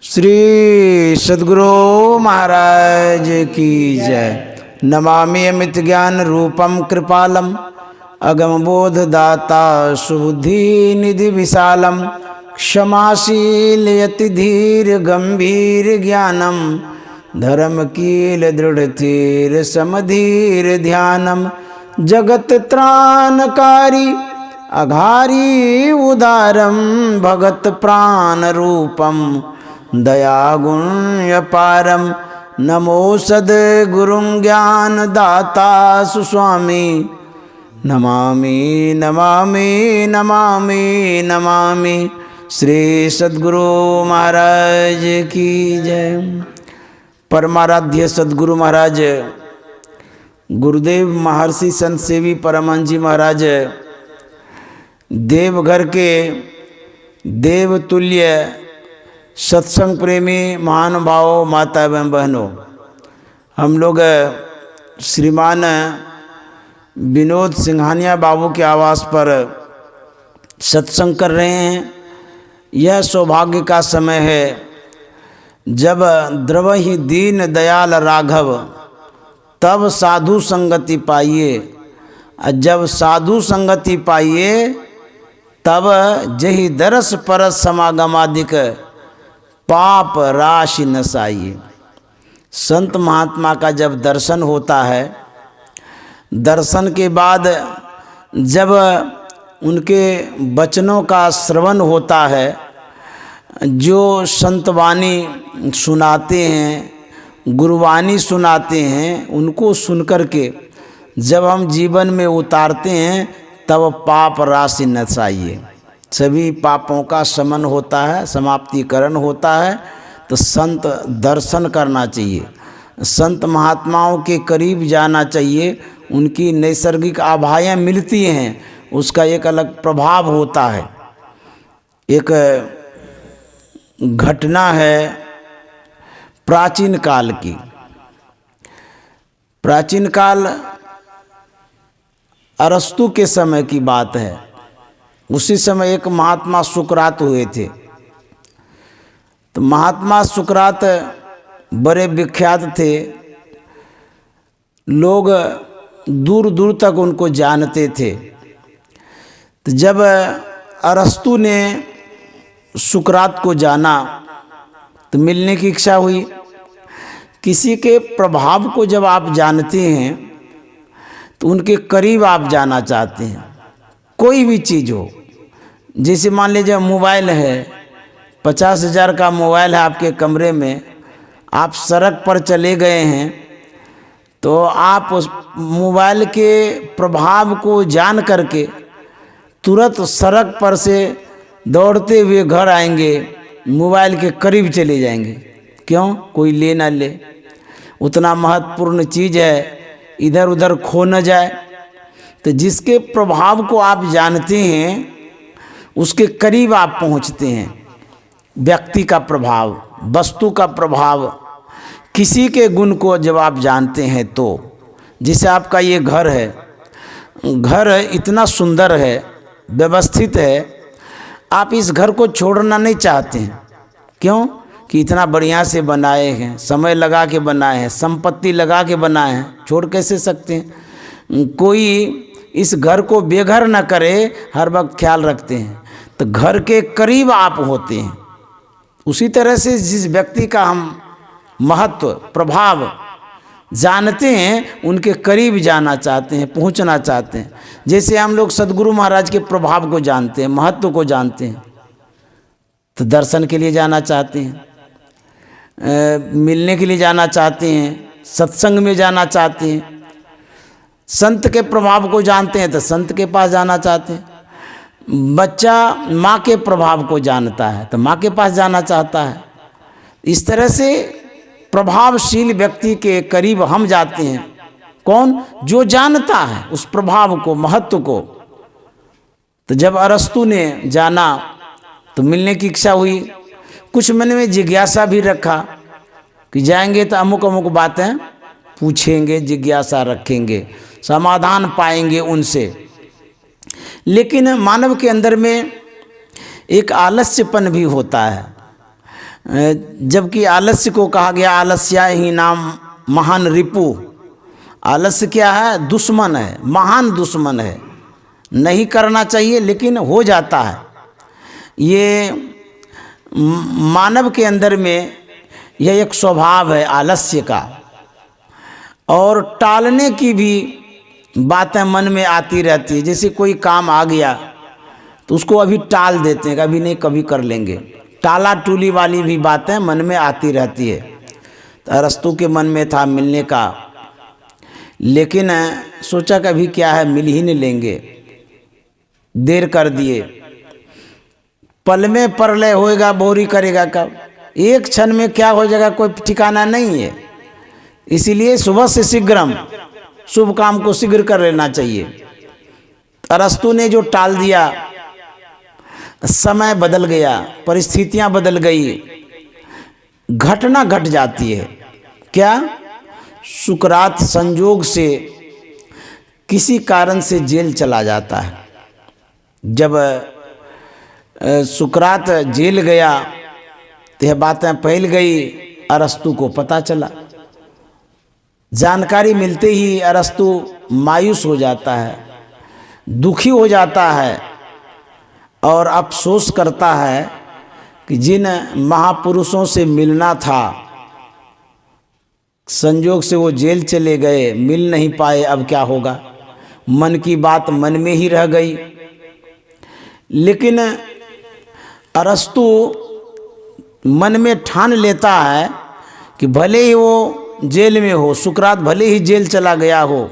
श्री सद्गुरु महाराज की जय। नमामि अमित ज्ञान रूपम कृपालम अगम बोध दाता सुबुद्धि निधि विशालम क्षमाशील यति धीर गंभीर ज्ञानम धर्म कील दृढ़ थीर समधीर ध्यानम जगत त्राणकारी अघारी उदारम भगत प्राण रूपम दया गुण अपारम नमो सद्गुरुं ज्ञान दाता सुस्वामी नमामि नमामि नमामि नमामि। श्री सद्गुरु महाराज की जय। परमाराध्य सद्गुरु महाराज गुरुदेव महर्षि संत सेवी परमहंस जी महाराज देवघर के देवतुल्य सत्संग प्रेमी महानुभावों माता एवं बहनों, हम लोग श्रीमान विनोद सिंघानिया बाबू के आवास पर सत्संग कर रहे हैं। यह सौभाग्य का समय है जब द्रवहि दीन दयाल राघव तब साधु संगति पाइए, और जब साधु संगति पाइए तब जहि दरस परस समागमादिक पाप राशि नसाइए। संत महात्मा का जब दर्शन होता है, दर्शन के बाद जब उनके वचनों का श्रवण होता है, जो संतवाणी सुनाते हैं, गुरुवाणी सुनाते हैं, उनको सुनकर के जब हम जीवन में उतारते हैं तब पाप राशि नसाइए। सभी पापों का शमन होता है, समाप्तिकरण होता है। तो संत दर्शन करना चाहिए, संत महात्माओं के करीब जाना चाहिए। उनकी नैसर्गिक आभाएं मिलती हैं, उसका एक अलग प्रभाव होता है। एक घटना है प्राचीन काल की। प्राचीन काल अरस्तु के समय की बात है। उसी समय एक महात्मा सुकरात हुए थे। तो महात्मा सुकरात बड़े विख्यात थे, लोग दूर दूर तक उनको जानते थे। तो जब अरस्तु ने सुकरात को जाना तो मिलने की इच्छा हुई। किसी के प्रभाव को जब आप जानते हैं तो उनके करीब आप जाना चाहते हैं। कोई भी चीज़ हो, जैसे मान लीजिए मोबाइल है, 50,000 का मोबाइल है आपके कमरे में, आप सड़क पर चले गए हैं तो आप उस मोबाइल के प्रभाव को जान करके तुरंत सड़क पर से दौड़ते हुए घर आएंगे, मोबाइल के करीब चले जाएंगे। क्यों? कोई ले ना ले, उतना महत्वपूर्ण चीज़ है, इधर उधर खो न जाए। तो जिसके प्रभाव को आप जानते हैं उसके करीब आप पहुंचते हैं। व्यक्ति का प्रभाव, वस्तु का प्रभाव, किसी के गुण को जब आप जानते हैं तो, जैसे आपका ये घर है, घर इतना सुंदर है, व्यवस्थित है, आप इस घर को छोड़ना नहीं चाहते हैं। क्यों? कि इतना बढ़िया से बनाए हैं, समय लगा के बनाए हैं, संपत्ति लगा के बनाए हैं, छोड़ कैसे सकते हैं? कोई इस घर को बेघर न करे, हर वक्त ख्याल रखते हैं। तो घर के करीब आप होते हैं। उसी तरह से जिस व्यक्ति का हम महत्व, प्रभाव जानते हैं, उनके करीब जाना चाहते हैं, पहुंचना चाहते हैं। जैसे हम लोग सद्गुरु महाराज के प्रभाव को जानते हैं, महत्व को जानते हैं, तो दर्शन के लिए जाना चाहते हैं, मिलने के लिए जाना चाहते हैं, सत्संग में जाना चाहते हैं। संत के प्रभाव को जानते हैं तो संत के पास जाना चाहते हैं। बच्चा माँ के प्रभाव को जानता है तो माँ के पास जाना चाहता है। इस तरह से प्रभावशील व्यक्ति के करीब हम जाते हैं। कौन? जो जानता है उस प्रभाव को, महत्व को। तो जब अरस्तु ने जाना तो मिलने की इच्छा हुई। कुछ मन में जिज्ञासा भी रखा कि जाएंगे तो अमुक अमुक बातें पूछेंगे, जिज्ञासा रखेंगे, समाधान पाएंगे उनसे। लेकिन मानव के अंदर में एक आलस्यपन भी होता है। जबकि आलस्य को कहा गया आलस्या ही नाम महान रिपु। आलस्य क्या है? दुश्मन है, महान दुश्मन है। नहीं करना चाहिए लेकिन हो जाता है। ये मानव के अंदर में यह एक स्वभाव है आलस्य का। और टालने की भी बातें मन में आती रहती है। जैसे कोई काम आ गया तो उसको अभी टाल देते हैं, कभी नहीं कभी कर लेंगे। टाला टूली वाली भी बातें मन में आती रहती है। तो अरस्तु के मन में था मिलने का, लेकिन सोचा कभी क्या है, मिल ही नहीं लेंगे, देर कर दिए। पल में परलय होएगा, बोरी करेगा कब? एक क्षण में क्या हो जाएगा कोई ठिकाना नहीं है। इसीलिए सुबह से शीघ्रम, शुभ काम को शीघ्र कर लेना चाहिए। अरस्तु ने जो टाल दिया, समय बदल गया, परिस्थितियां बदल गई, घटना घट जाती है। क्या? सुकरात संजोग से किसी कारण से जेल चला जाता है। जब सुकरात जेल गया तो यह बातें फैल गई, अरस्तु को पता चला। जानकारी मिलते ही अरस्तु मायूस हो जाता है, दुखी हो जाता है और अफसोस करता है कि जिन महापुरुषों से मिलना था, संजोग से वो जेल चले गए, मिल नहीं पाए, अब क्या होगा। मन की बात मन में ही रह गई। लेकिन अरस्तु मन में ठान लेता है कि भले ही वो जेल में हो, सुकरात भले ही जेल चला गया हो,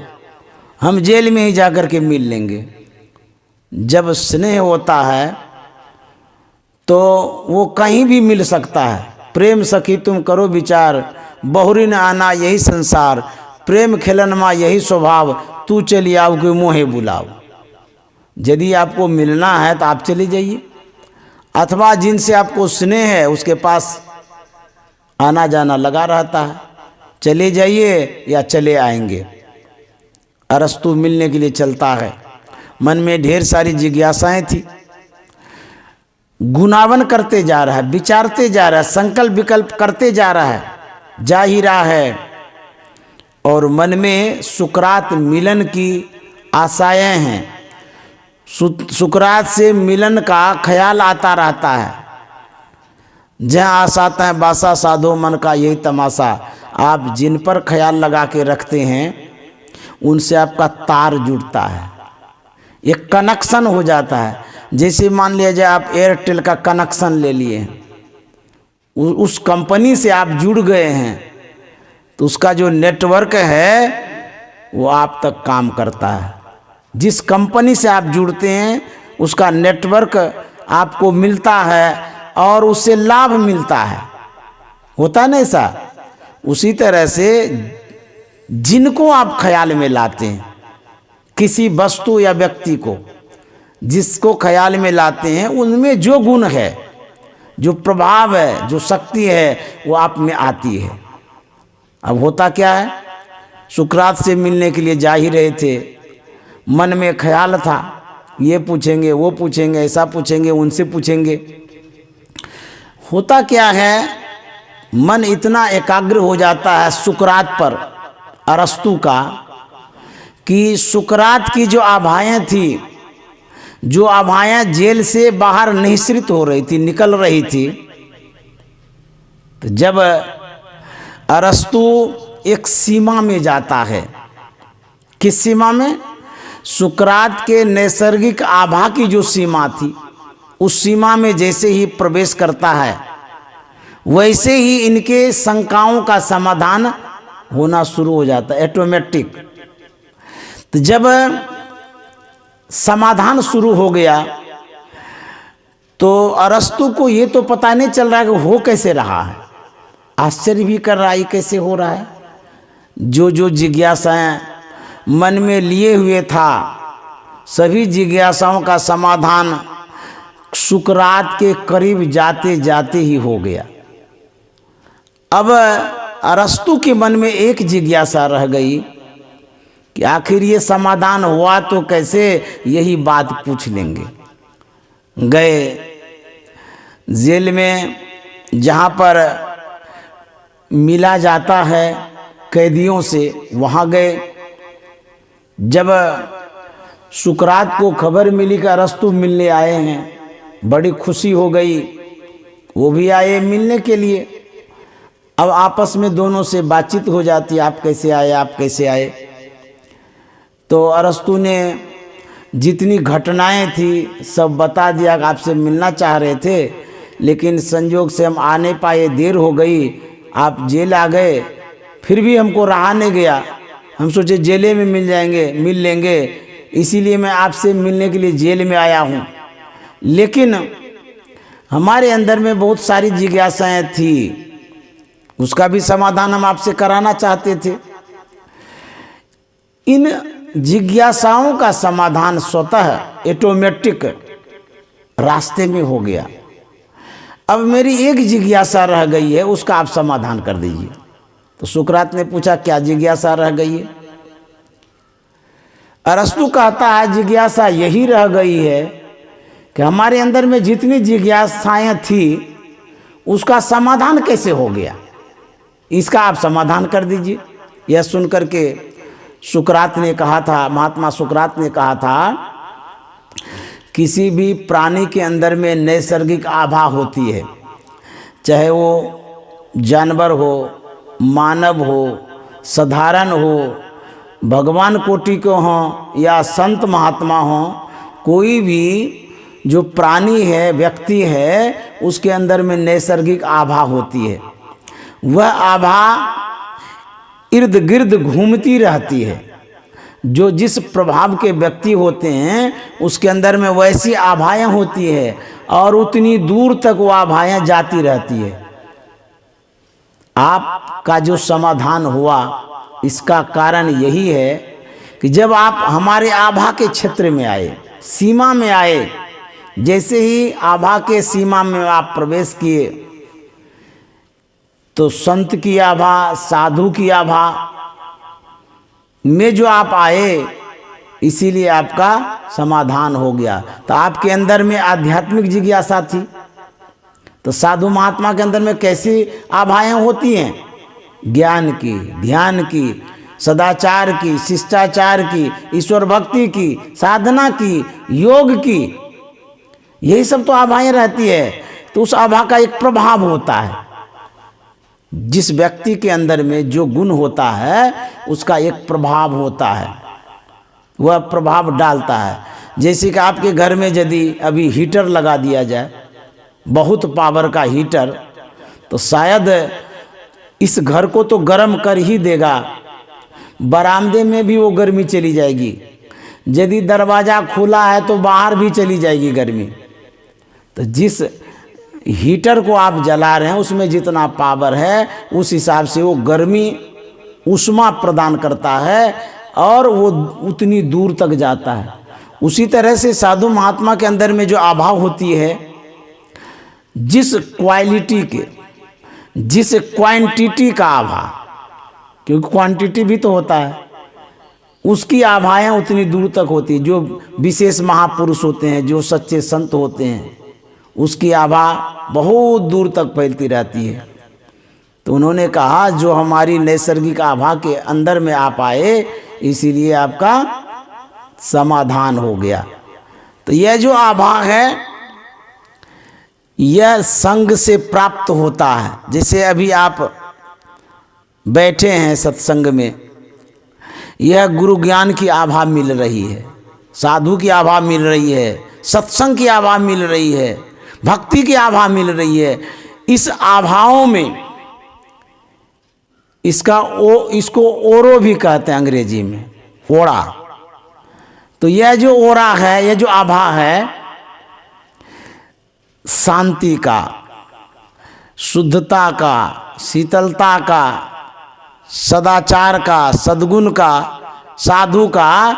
हम जेल में ही जाकर के मिल लेंगे। जब स्नेह होता है तो वो कहीं भी मिल सकता है। प्रेम सखी तुम करो विचार, बहुरी न आना यही संसार, प्रेम खेलन माँ यही स्वभाव, तू चली आओ कि मोहे बुलाओ। यदि आपको मिलना है तो आप चले जाइए, अथवा जिनसे आपको स्नेह है उसके पास आना जाना लगा रहता है, चले जाइए या चले आएंगे। अरस्तु मिलने के लिए चलता है। मन में ढेर सारी जिज्ञासाएं थी, गुनावन करते जा रहा है, विचारते जा रहा है, संकल्प विकल्प करते जा रहा है, जा ही रहा है। और मन में सुकरात मिलन की आशाएं हैं, सुकरात से मिलन का ख्याल आता रहता है। जहाँ आसाता है बासा साधो मन का यही तमाशा। आप जिन पर ख्याल लगा के रखते हैं उनसे आपका तार जुड़ता है, एक कनेक्शन हो जाता है। जैसे मान लिया जाए आप एयरटेल का कनेक्शन ले लिए, उस कंपनी से आप जुड़ गए हैं तो उसका जो नेटवर्क है वो आप तक काम करता है। जिस कंपनी से आप जुड़ते हैं उसका नेटवर्क आपको मिलता है और उससे लाभ मिलता है। होता है ना ऐसा? उसी तरह से जिनको आप ख्याल में लाते हैं, किसी वस्तु या व्यक्ति को जिसको ख्याल में लाते हैं, उनमें जो गुण है, जो प्रभाव है, जो शक्ति है, वो आप में आती है। अब होता क्या है, सुकरात से मिलने के लिए जा ही रहे थे, मन में ख्याल था ये पूछेंगे वो पूछेंगे, ऐसा पूछेंगे उनसे पूछेंगे। होता क्या है, मन इतना एकाग्र हो जाता है सुकरात पर अरस्तु का कि सुकरात की जो आभाएं थी, जो आभाएं जेल से बाहर निःसृत हो रही थी, निकल रही थी, तो जब अरस्तु एक सीमा में जाता है, किस सीमा में? सुकरात के नैसर्गिक आभा की जो सीमा थी, उस सीमा में जैसे ही प्रवेश करता है वैसे ही इनके शंकाओं का समाधान होना शुरू हो जाता है, ऑटोमेटिक। तो जब समाधान शुरू हो गया तो अरस्तु को ये तो पता नहीं चल रहा है कि हो कैसे रहा है, आश्चर्य भी कर रहा है कैसे हो रहा है। जो जो जिज्ञासाएं मन में लिए हुए था, सभी जिज्ञासाओं का समाधान सुकरात के करीब जाते जाते ही हो गया। अब अरस्तु के मन में एक जिज्ञासा रह गई कि आखिर ये समाधान हुआ तो कैसे, यही बात पूछ लेंगे। गए जेल में, जहाँ पर मिला जाता है कैदियों से, वहाँ गए। जब सुकरात को खबर मिली कि अरस्तु मिलने आए हैं, बड़ी खुशी हो गई, वो भी आए मिलने के लिए। अब आपस में दोनों से बातचीत हो जाती, आप कैसे आए, आप कैसे आए। तो अरस्तु ने जितनी घटनाएं थी सब बता दिया कि आपसे मिलना चाह रहे थे, लेकिन संजोग से हम आ नहीं पाए, देर हो गई, आप जेल आ गए, फिर भी हमको रहा नहीं गया। हम सोचे जेले में मिल जाएंगे, मिल लेंगे, इसीलिए मैं आपसे मिलने के लिए जेल में आया हूँ। लेकिन हमारे अंदर में बहुत सारी जिज्ञासाएं थी, उसका भी समाधान हम आपसे कराना चाहते थे। इन जिज्ञासाओं का समाधान स्वतः ऑटोमेटिक रास्ते में हो गया। अब मेरी एक जिज्ञासा रह गई है, उसका आप समाधान कर दीजिए। तो सुकरात ने पूछा, क्या जिज्ञासा रह गई है? अरस्तु कहता है, जिज्ञासा यही रह गई है कि हमारे अंदर में जितनी जिज्ञासाएं थी उसका समाधान कैसे हो गया, इसका आप समाधान कर दीजिए। यह सुनकर के सुकरात ने कहा था, महात्मा सुकरात ने कहा था, किसी भी प्राणी के अंदर में नैसर्गिक आभा होती है, चाहे वो जानवर हो, मानव हो, साधारण हो, भगवान कोटि को हों या संत महात्मा हों, कोई भी जो प्राणी है, व्यक्ति है, उसके अंदर में नैसर्गिक आभा होती है। वह आभा इर्द गिर्द घूमती रहती है। जो जिस प्रभाव के व्यक्ति होते हैं उसके अंदर में वैसी आभाएं होती है और उतनी दूर तक वो आभाएं जाती रहती है। आपका जो समाधान हुआ इसका कारण यही है कि जब आप हमारे आभा के क्षेत्र में आए, सीमा में आए, जैसे ही आभा के सीमा में आप प्रवेश किए तो संत की आभा, साधु की आभा में जो आप आए, इसीलिए आपका समाधान हो गया। तो आपके अंदर में आध्यात्मिक जिज्ञासा थी, तो साधु महात्मा के अंदर में कैसी आभाएं होती हैं? ज्ञान की, ध्यान की, सदाचार की, शिष्टाचार की, ईश्वर भक्ति की, साधना की, योग की, यही सब तो आभाएं रहती है। तो उस आभा का एक प्रभाव होता है। जिस व्यक्ति के अंदर में जो गुण होता है उसका एक प्रभाव होता है, वह प्रभाव डालता है। जैसे कि आपके घर में यदि अभी हीटर लगा दिया जाए, बहुत पावर का हीटर, तो शायद इस घर को तो गर्म कर ही देगा, बरामदे में भी वो गर्मी चली जाएगी, यदि दरवाज़ा खुला है तो बाहर भी चली जाएगी गर्मी। तो जिस हीटर को आप जला रहे हैं उसमें जितना पावर है उस हिसाब से वो गर्मी, ऊष्मा प्रदान करता है और वो उतनी दूर तक जाता है। उसी तरह से साधु महात्मा के अंदर में जो आभा होती है, जिस क्वालिटी के, जिस क्वांटिटी का आभा, क्योंकि क्वांटिटी भी तो होता है, उसकी आभाएं उतनी दूर तक होती है। जो विशेष महापुरुष होते हैं, जो सच्चे संत होते हैं, उसकी आभा बहुत दूर तक फैलती रहती है। तो उन्होंने कहा, जो हमारी नैसर्गिक आभा के अंदर में आप आए, इसीलिए आपका समाधान हो गया। तो यह जो आभा है यह संग से प्राप्त होता है। जैसे अभी आप बैठे हैं सत्संग में, यह गुरु ज्ञान की आभा मिल रही है, साधु की आभा मिल रही है, सत्संग की आभा मिल रही है, भक्ति की आभा मिल रही है। इस आभाओं में इसको ओरो भी कहते हैं अंग्रेजी में, ओरा। तो यह जो ओरा है, यह जो आभा है, शांति का, शुद्धता का, शीतलता का, सदाचार का, सद्गुण का, साधु का,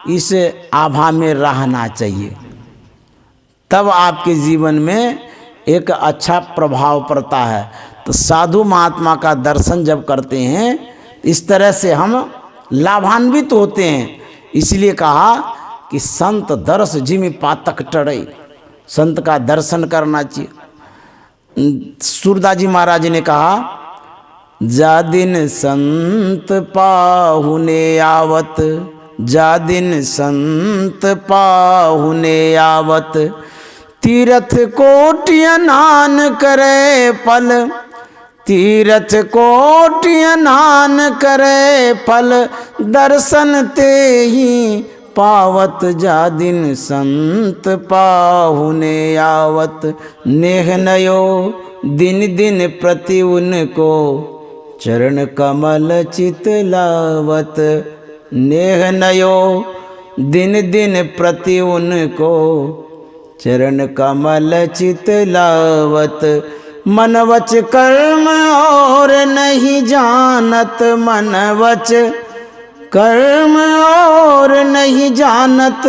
इस आभा में रहना चाहिए। तब आपके जीवन में एक अच्छा प्रभाव पड़ता है। तो साधु महात्मा का दर्शन जब करते हैं, इस तरह से हम लाभान्वित होते हैं। इसलिए कहा कि संत दर्श जिमि पातक टड़ई, संत का दर्शन करना चाहिए। सूरदास जी महाराज ने कहा, जा दिन संत पाहुने आवत, जा दिन संत पाहुने आवत, तीरथ कोटि स्नान करे फल, तीरथ कोटि स्नान करे फल, दर्शन ते ही पावत, जा दिन संत पाहुने आवत, नेह नयो दिन दिन प्रति उनको, चरण कमल चित लावत, नेह नयो दिन दिन प्रति उनको, चरण कमल चित लावत, मन वच कर्म और नहीं जानत, मन वच कर्म और नहीं जानत,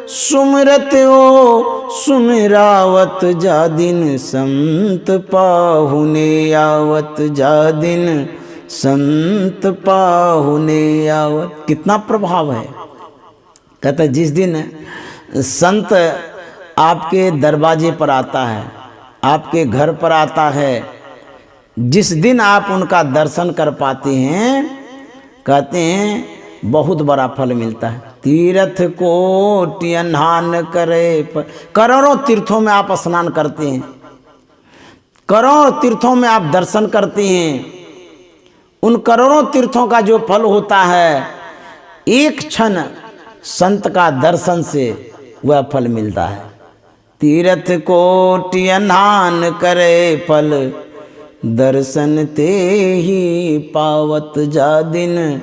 सुमिरत ओ सुमिरावत, जा दिन संत पाहुने आवत, जा दिन संत पाहुने आवत। कितना प्रभाव है। कहता जिस दिन संत आपके दरवाजे पर आता है, आपके घर पर आता है, जिस दिन आप उनका दर्शन कर पाते हैं, कहते हैं बहुत बड़ा फल मिलता है। तीर्थ कोटि स्नान करे, करोड़ों तीर्थों में आप स्नान करते हैं, करोड़ों तीर्थों में आप दर्शन करते हैं, उन करोड़ों तीर्थों का जो फल होता है, एक क्षण संत का दर्शन से वह फल मिलता है। तीर्थ कोटि स्नान करे फल, दर्शन ते ही पावत, जा दिन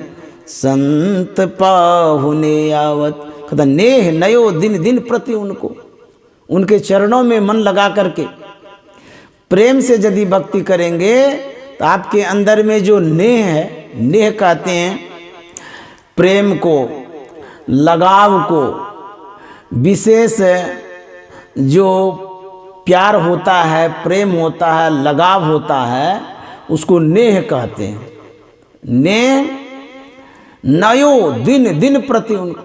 संत पाहुने आवत। कहता नेह नयो दिन दिन प्रति उनको, उनके चरणों में मन लगा करके प्रेम से यदि भक्ति करेंगे तो आपके अंदर में जो नेह है, नेह कहते हैं प्रेम को, लगाव को, विशेष जो प्यार होता है, प्रेम होता है, लगाव होता है, उसको नेह कहते हैं। नेह नयो दिन दिन प्रति उनको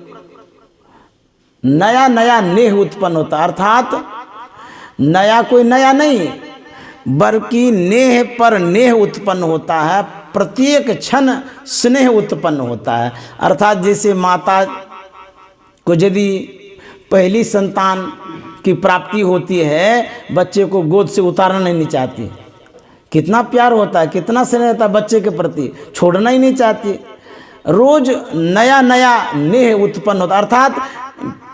नया नया नेह उत्पन्न होता है, अर्थात नया कोई नया नहीं, बल्कि नेह पर नेह उत्पन्न होता है, प्रत्येक क्षण स्नेह उत्पन्न होता है। अर्थात जैसे माता को यदि पहली संतान की प्राप्ति होती है, बच्चे को गोद से उतारना नहीं चाहती, कितना प्यार होता है, कितना स्नेह होता है बच्चे के प्रति, छोड़ना ही नहीं चाहती। रोज नया नया नेह उत्पन्न होता है, अर्थात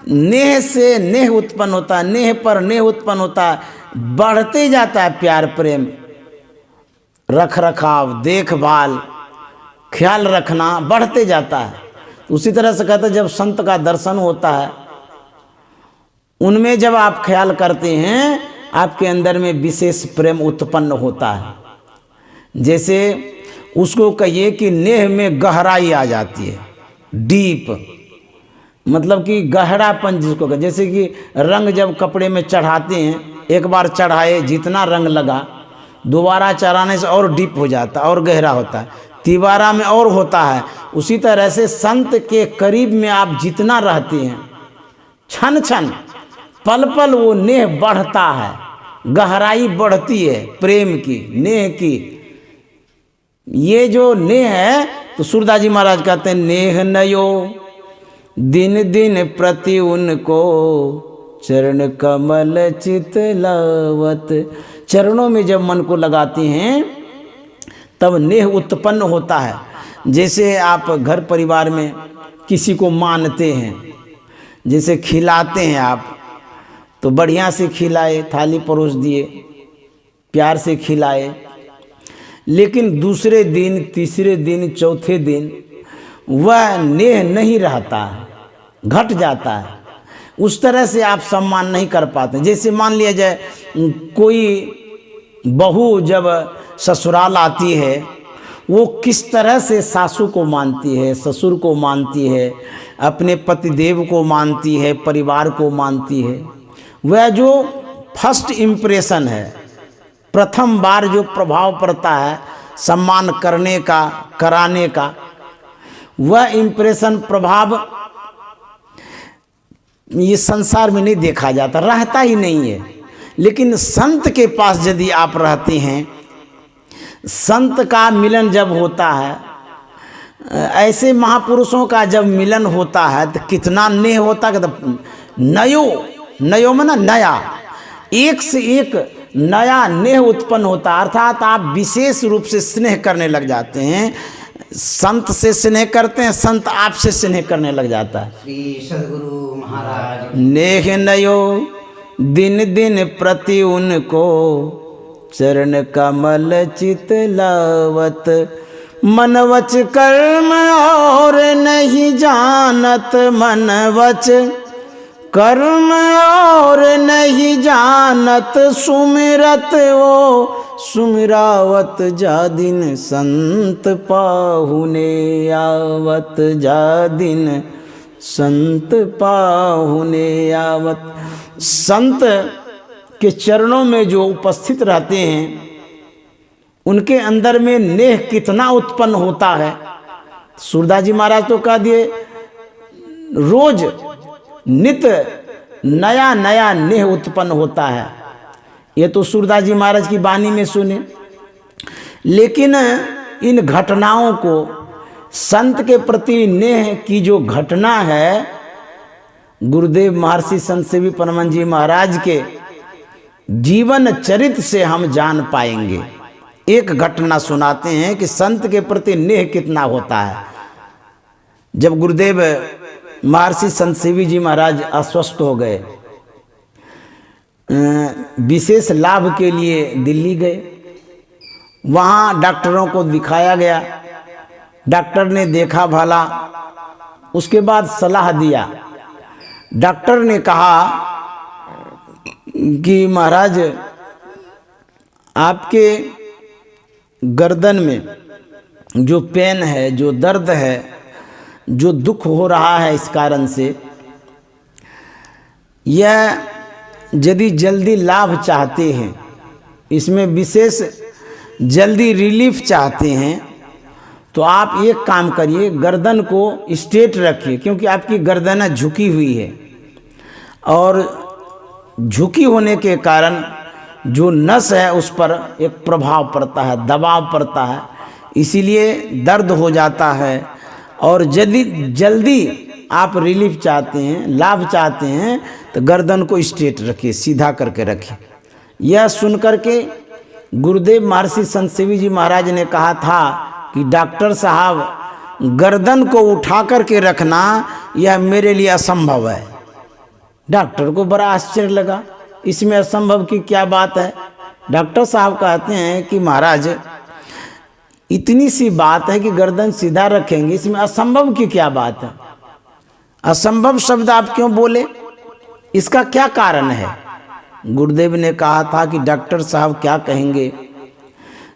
नेह से नेह उत्पन्न होता है, नेह पर नेह उत्पन्न होता है, बढ़ते जाता है प्यार प्रेम, रख रखाव, देखभाल, ख्याल रखना बढ़ते जाता है। उसी तरह से कहते हैं जब संत का दर्शन होता है, उनमें जब आप ख्याल करते हैं, आपके अंदर में विशेष प्रेम उत्पन्न होता है। जैसे उसको कहिए कि नेह में गहराई आ जाती है, डीप, मतलब कि गहरापन जिसको कह, जैसे कि रंग जब कपड़े में चढ़ाते हैं, एक बार चढ़ाए जितना रंग लगा, दोबारा चढ़ाने से और डीप हो जाता है, और गहरा होता है, तिबारा में और होता है। उसी तरह से संत के करीब में आप जितना रहते हैं, क्षण क्षण पल पल वो नेह बढ़ता है, गहराई बढ़ती है प्रेम की, नेह की। ये जो नेह है, तो सूरदास जी महाराज कहते हैं नेह नयो दिन दिन प्रति उनको, चरण कमल चित लावत। चरणों में जब मन को लगाते हैं तब नेह उत्पन्न होता है। जैसे आप घर परिवार में किसी को मानते हैं, जैसे खिलाते हैं आप, तो बढ़िया से खिलाए, थाली परोस दिए, प्यार से खिलाए, लेकिन दूसरे दिन, तीसरे दिन, चौथे दिन वह नेह नहीं रहता है, घट जाता है। उस तरह से आप सम्मान नहीं कर पाते। जैसे मान लिया जाए कोई बहू जब ससुराल आती है, वो किस तरह से सासू को मानती है, ससुर को मानती है, अपने पतिदेव को मानती है, परिवार को मानती है, वह जो फर्स्ट इम्प्रेशन है, प्रथम बार जो प्रभाव पड़ता है सम्मान करने का, कराने का, वह इम्प्रेशन प्रभाव ये संसार में नहीं देखा जाता, रहता ही नहीं है। लेकिन संत के पास यदि आप रहते हैं, संत का मिलन जब होता है, ऐसे महापुरुषों का जब मिलन होता है तो कितना नेह होता है। तो नयो में ना नया, एक से एक नया नेह उत्पन्न होता है, अर्थात आप विशेष रूप से स्नेह करने लग जाते हैं। संत से स्नेह करते हैं, संत आपसे स्नेह करने लग जाता है। श्री सद्गुरु महाराज नेह नयो दिन दिन प्रति उनको, चरण कमल चित लावत, मन वच कर्म और नहीं जानत, मन वच कर्म और नहीं जानत, सुमिरत वो सुमिरावत जा दिन, संत पाहुने आवत जा दिन, संत पाहुने आवत। संत के चरणों में जो उपस्थित रहते हैं, उनके अंदर में नेह कितना उत्पन्न होता है। सूरदास जी महाराज तो कह दिए, रोज नित नया नया नेह उत्पन्न होता है। ये तो सूरदास जी महाराज की वाणी में सुने। लेकिन इन घटनाओं को, संत के प्रति नेह की जो घटना है, गुरुदेव महर्षि संत सेवी परमानंद जी महाराज के जीवन चरित्र से हम जान पाएंगे। एक घटना सुनाते हैं कि संत के प्रति नेह कितना होता है। जब गुरुदेव महर्षि संत सेवी जी महाराज अस्वस्थ हो गए, विशेष लाभ के लिए दिल्ली गए। वहाँ डॉक्टरों को दिखाया गया, डॉक्टर ने देखा भाला, उसके बाद सलाह दिया। डॉक्टर ने कहा कि महाराज आपके गर्दन में जो पेन है, जो दर्द है, जो दुख हो रहा है, इस कारण से यह यदि जल्दी लाभ चाहते हैं, इसमें विशेष जल्दी रिलीफ चाहते हैं, तो आप एक काम करिए, गर्दन को स्ट्रेट रखिए, क्योंकि आपकी गर्दन झुकी हुई है और झुकी होने के कारण जो नस है उस पर एक प्रभाव पड़ता है, दबाव पड़ता है, इसीलिए दर्द हो जाता है। और यदि जल्दी आप रिलीफ चाहते हैं, लाभ चाहते हैं, तो गर्दन को स्ट्रेट रखिए, सीधा करके रखिए। यह सुनकर के गुरुदेव महर्षि संत सेवी जी महाराज ने कहा था कि डॉक्टर साहब, गर्दन को उठा करके रखना यह मेरे लिए असंभव है। डॉक्टर को बड़ा आश्चर्य लगा, इसमें असंभव की क्या बात है। डॉक्टर साहब कहते हैं कि महाराज, इतनी सी बात है कि गर्दन सीधा रखेंगे, इसमें असंभव की क्या बात है। असंभव शब्द आप क्यों बोले, इसका क्या कारण है। गुरुदेव ने कहा था कि डॉक्टर साहब क्या कहेंगे,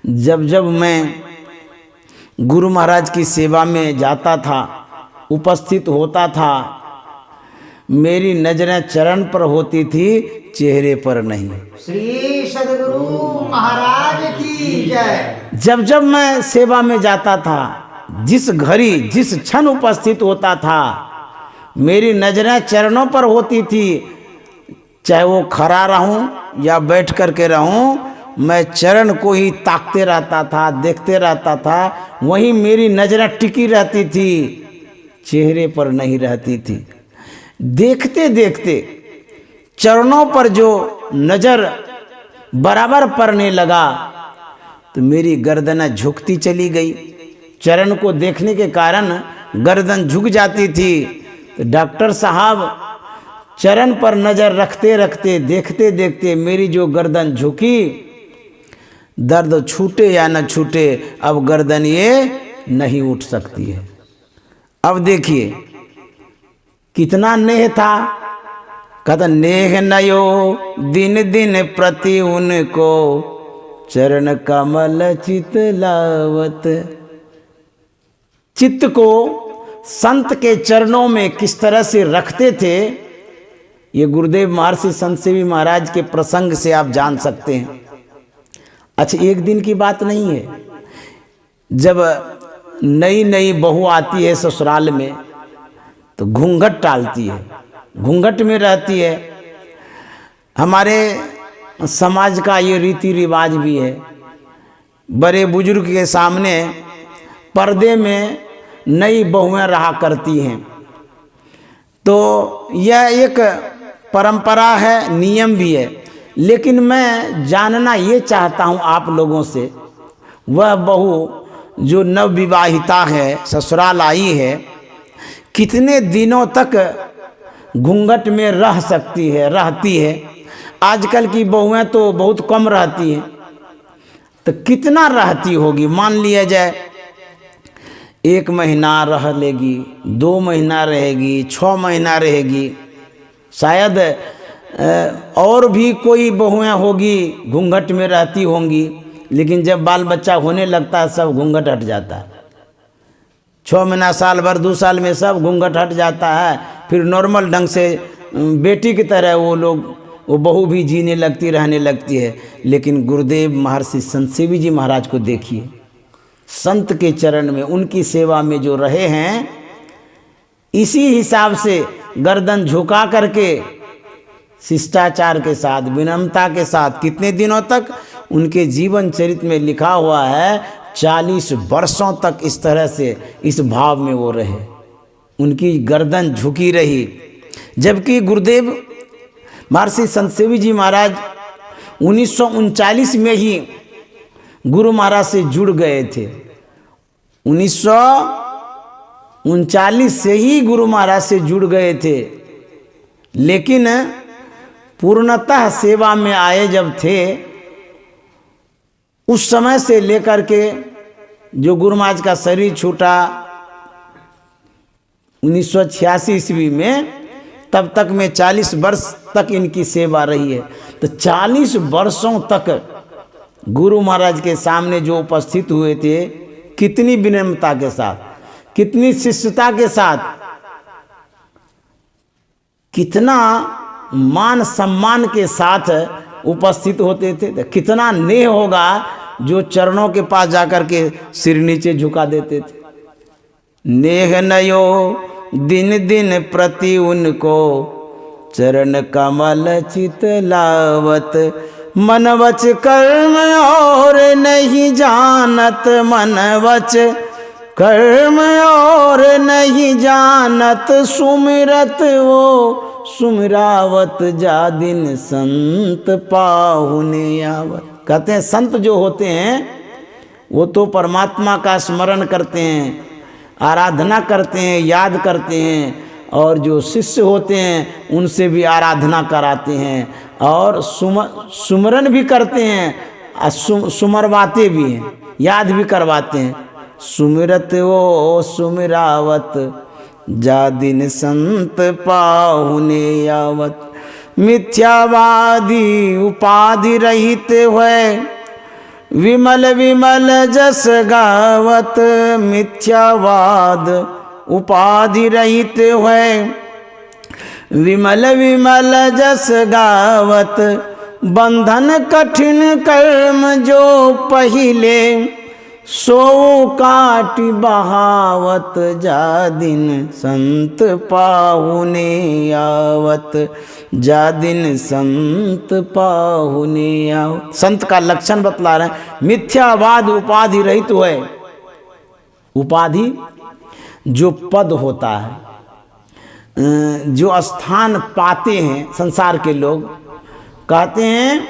जब जब मैं गुरु महाराज की सेवा में जाता था, उपस्थित होता था, मेरी नजरें चरण पर होती थी, चेहरे पर नहीं। श्री सद्गुरु महाराज की जय। जब जब मैं सेवा में जाता था, जिस घड़ी जिस क्षण उपस्थित होता था, मेरी नजरें चरणों पर होती थी, चाहे वो खड़ा रहूं या बैठ करके रहूं, मैं चरण को ही ताकते रहता था, देखते रहता था, वहीं मेरी नजरें टिकी रहती थी, चेहरे पर नहीं रहती थी। देखते देखते चरणों पर जो नजर बराबर पड़ने लगा, तो मेरी गर्दन झुकती चली गई। चरण को देखने के कारण गर्दन झुक जाती थी। तो डॉक्टर साहब चरण पर नजर रखते रखते, देखते देखते मेरी जो गर्दन झुकी, दर्द छूटे या न छूटे, अब गर्दन ये नहीं उठ सकती है। अब देखिए कितना नेह था। कहता नेह नयो दिन दिन प्रति उनको, चरण कमल चित लावत। चित्त को संत के चरणों में किस तरह से रखते थे, ये गुरुदेव महर्षि संत सेवी महाराज के प्रसंग से आप जान सकते हैं। अच्छा, एक दिन की बात नहीं है। जब नई नई बहू आती है ससुराल में, तो घूंघट टालती है, घूंघट में रहती है। हमारे समाज का ये रीति रिवाज भी है। बड़े बुजुर्ग के सामने पर्दे में नई बहुएं रहा करती हैं। तो यह एक परंपरा है, नियम भी है। लेकिन मैं जानना ये चाहता हूँ आप लोगों से, वह बहू जो नवविवाहिता है, ससुराल आई है, कितने दिनों तक घूंघट में रह सकती है, रहती है। आजकल की बहुएं तो बहुत कम रहती हैं, तो कितना रहती होगी? मान लिया जाए 1 महीना रह लेगी, 2 महीना रहेगी, 6 महीना रहेगी, शायद और भी कोई बहुएं होगी घूंघट में रहती होंगी। लेकिन जब बाल बच्चा होने लगता है सब घूंघट हट जाता है। 6 महीना, साल भर, 2 साल में सब घूंघट हट जाता है। फिर नॉर्मल ढंग से बेटी की तरह वो बहू भी जीने लगती, रहने लगती है। लेकिन गुरुदेव महर्षि संत सेवी जी महाराज को देखिए, संत के चरण में, उनकी सेवा में जो रहे हैं, इसी हिसाब से गर्दन झुका करके शिष्टाचार के साथ, विनम्रता के साथ, कितने दिनों तक? उनके जीवन चरित्र में लिखा हुआ है 40 वर्षों तक इस तरह से, इस भाव में वो रहे, उनकी गर्दन झुकी रही। जबकि गुरुदेव महर्षि संत सेवी जी महाराज 1939 में ही गुरु महाराज से जुड़ गए थे। 1939 से ही गुरु महाराज से जुड़ गए थे। लेकिन पूर्णतः सेवा में आए जब थे, उस समय से लेकर के जो गुरु महाराज का शरीर छूटा 1986 ईस्वी में, तब तक में 40 वर्ष तक इनकी सेवा रही है। तो 40 वर्षों तक गुरु महाराज के सामने जो उपस्थित हुए थे, कितनी विनम्रता के साथ, कितनी शिष्टता के साथ, कितना मान सम्मान के साथ उपस्थित होते थे। तो कितना नेह होगा जो चरणों के पास जाकर के सिर नीचे झुका देते थे। नेह नयो दिन दिन प्रति उनको, चरण कमल चित लावत, मन वच कर्म और नहीं जानत, मन वच कर्म और नहीं जानत, सुमिरत वो सुमिरावत, जा दिन संत पाहुने आवत। कहते हैं संत जो होते हैं वो तो परमात्मा का स्मरण करते हैं, आराधना करते हैं, याद करते हैं, और जो शिष्य होते हैं उनसे भी आराधना कराते हैं, और सुमरन भी करते हैं, सुमरवाते भी हैं, याद भी करवाते हैं। सुमिरत वो सुमिरावत, जा दिन संत पाहुने आवत। मिथ्यावादी उपाधि रहित हुए, विमल विमल जस गावत। मिथ्यावाद उपाधि रहित हुए, विमल विमल जस गावत। बंधन कठिन कर्म जो पहिले, सो काटि बहावत। जा दिन संत पाहुने आवत, जा दिन संत पाहुने आवत। संत का लक्षण बतला रहे हैं। मिथ्यावाद उपाधि रहित हुए। उपाधि जो पद होता है, जो स्थान पाते हैं संसार के लोग, कहते हैं